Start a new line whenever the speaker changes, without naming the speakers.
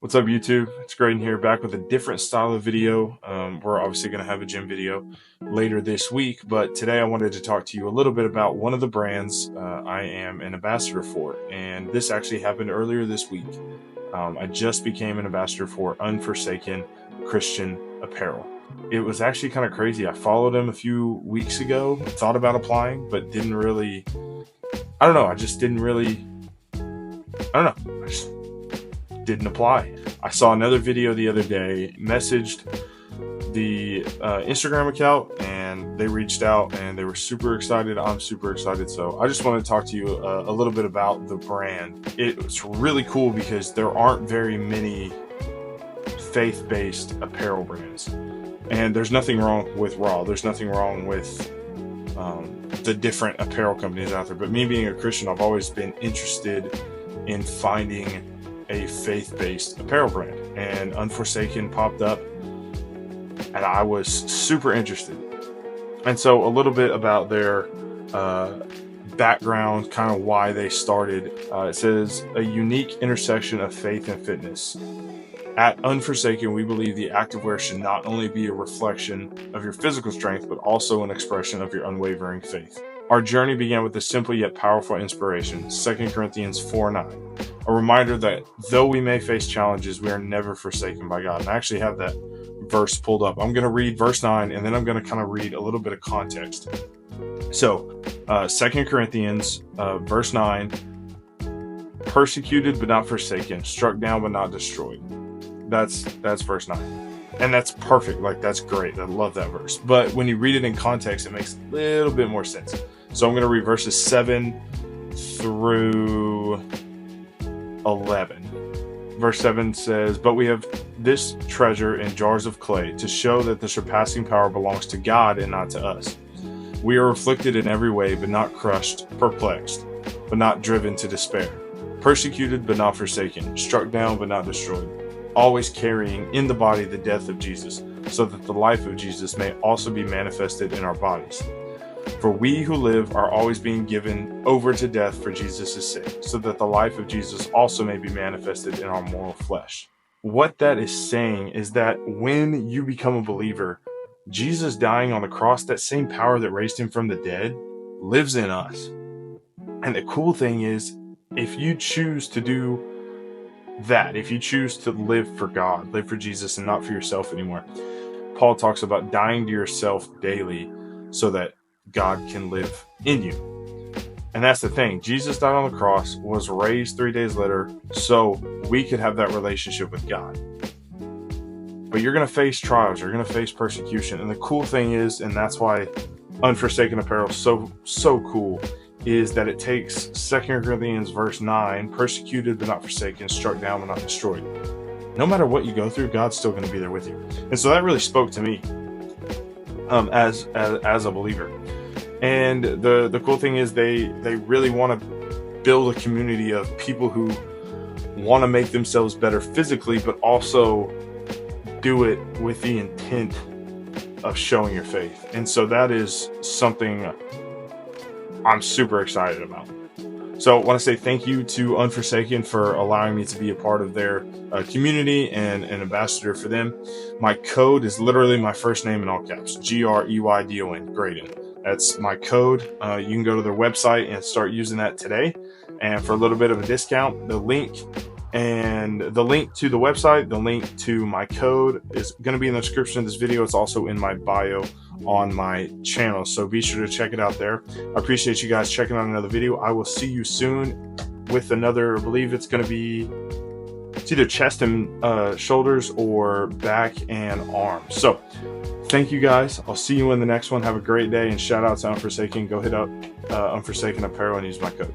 What's up, YouTube? It's Greydon here, back with a different style of video. We're obviously going to have a gym video later this week, but today I wanted to talk to you a little bit about one of the brands I am an ambassador for, and this actually happened earlier this week. I just became an ambassador for Unforsaken Christian Apparel. It was actually kind of crazy. I followed them a few weeks ago, thought about applying, but didn't really, I don't know, I just didn't apply. I saw another video the other day, messaged the Instagram account, and they reached out and they were super excited. I'm super excited. So I just want to talk to you a little bit about the brand. It's really cool because there aren't very many faith-based apparel brands. And there's nothing wrong with Raw. There's nothing wrong with the different apparel companies out there. But me being a Christian, I've always been interested in finding a faith-based apparel brand, and Unforsaken popped up and I was super interested. And so a little bit about their background, kind of why they started. It says, a unique intersection of faith and fitness. At Unforsaken, we believe the activewear should not only be a reflection of your physical strength, but also an expression of your unwavering faith. Our journey began with a simple yet powerful inspiration, 2 Corinthians 4:9. A reminder that though we may face challenges, we are never forsaken by God. And I actually have that verse pulled up. I'm going to read verse 9, and then I'm going to kind of read a little bit of context. So, 2 Corinthians, verse 9, persecuted but not forsaken, struck down but not destroyed. That's verse 9. And that's perfect. Like, that's great. I love that verse. But when you read it in context, it makes a little bit more sense. So I'm going to read verses 7 through 11. Verse 7 says, but we have this treasure in jars of clay to show that the surpassing power belongs to God and not to us. We are afflicted in every way, but not crushed, perplexed, but not driven to despair, persecuted, but not forsaken, struck down, but not destroyed, always carrying in the body the death of Jesus, so that the life of Jesus may also be manifested in our bodies. For we who live are always being given over to death for Jesus' sake, so that the life of Jesus also may be manifested in our mortal flesh. What that is saying is that when you become a believer, Jesus dying on the cross, that same power that raised him from the dead, lives in us. And the cool thing is, if you choose to do that, if you choose to live for God, live for Jesus and not for yourself anymore, Paul talks about dying to yourself daily so that God can live in you. And that's the thing. Jesus died on the cross, was raised 3 days later, so we could have that relationship with God. But you're going to face trials, you're going to face persecution. And the cool thing is, and that's why Unforsaken Apparel is so cool, is that it takes 2 Corinthians verse 9, persecuted but not forsaken, struck down but not destroyed. No matter what you go through, God's still going to be there with you. And so that really spoke to me as a believer. And the cool thing is they really want to build a community of people who want to make themselves better physically, but also do it with the intent of showing your faith. And so that is something I'm super excited about. So I want to say thank you to Unforsaken for allowing me to be a part of their community and an ambassador for them. My code is literally my first name in all caps, Greydon, Greydon. That's my code. You can go to their website and start using that today. And for a little bit of a discount, the link to the website, the link to my code is going to be in the description of this video. It's also in my bio on my channel, so be sure to check it out there. I appreciate you guys checking out another video. I will see you soon with another, I believe it's going to be, it's either chest and shoulders or back and arms. So thank you guys. I'll see you in the next one. Have a great day, and shout out to Unforsaken. Go hit up Unforsaken Apparel and use my code.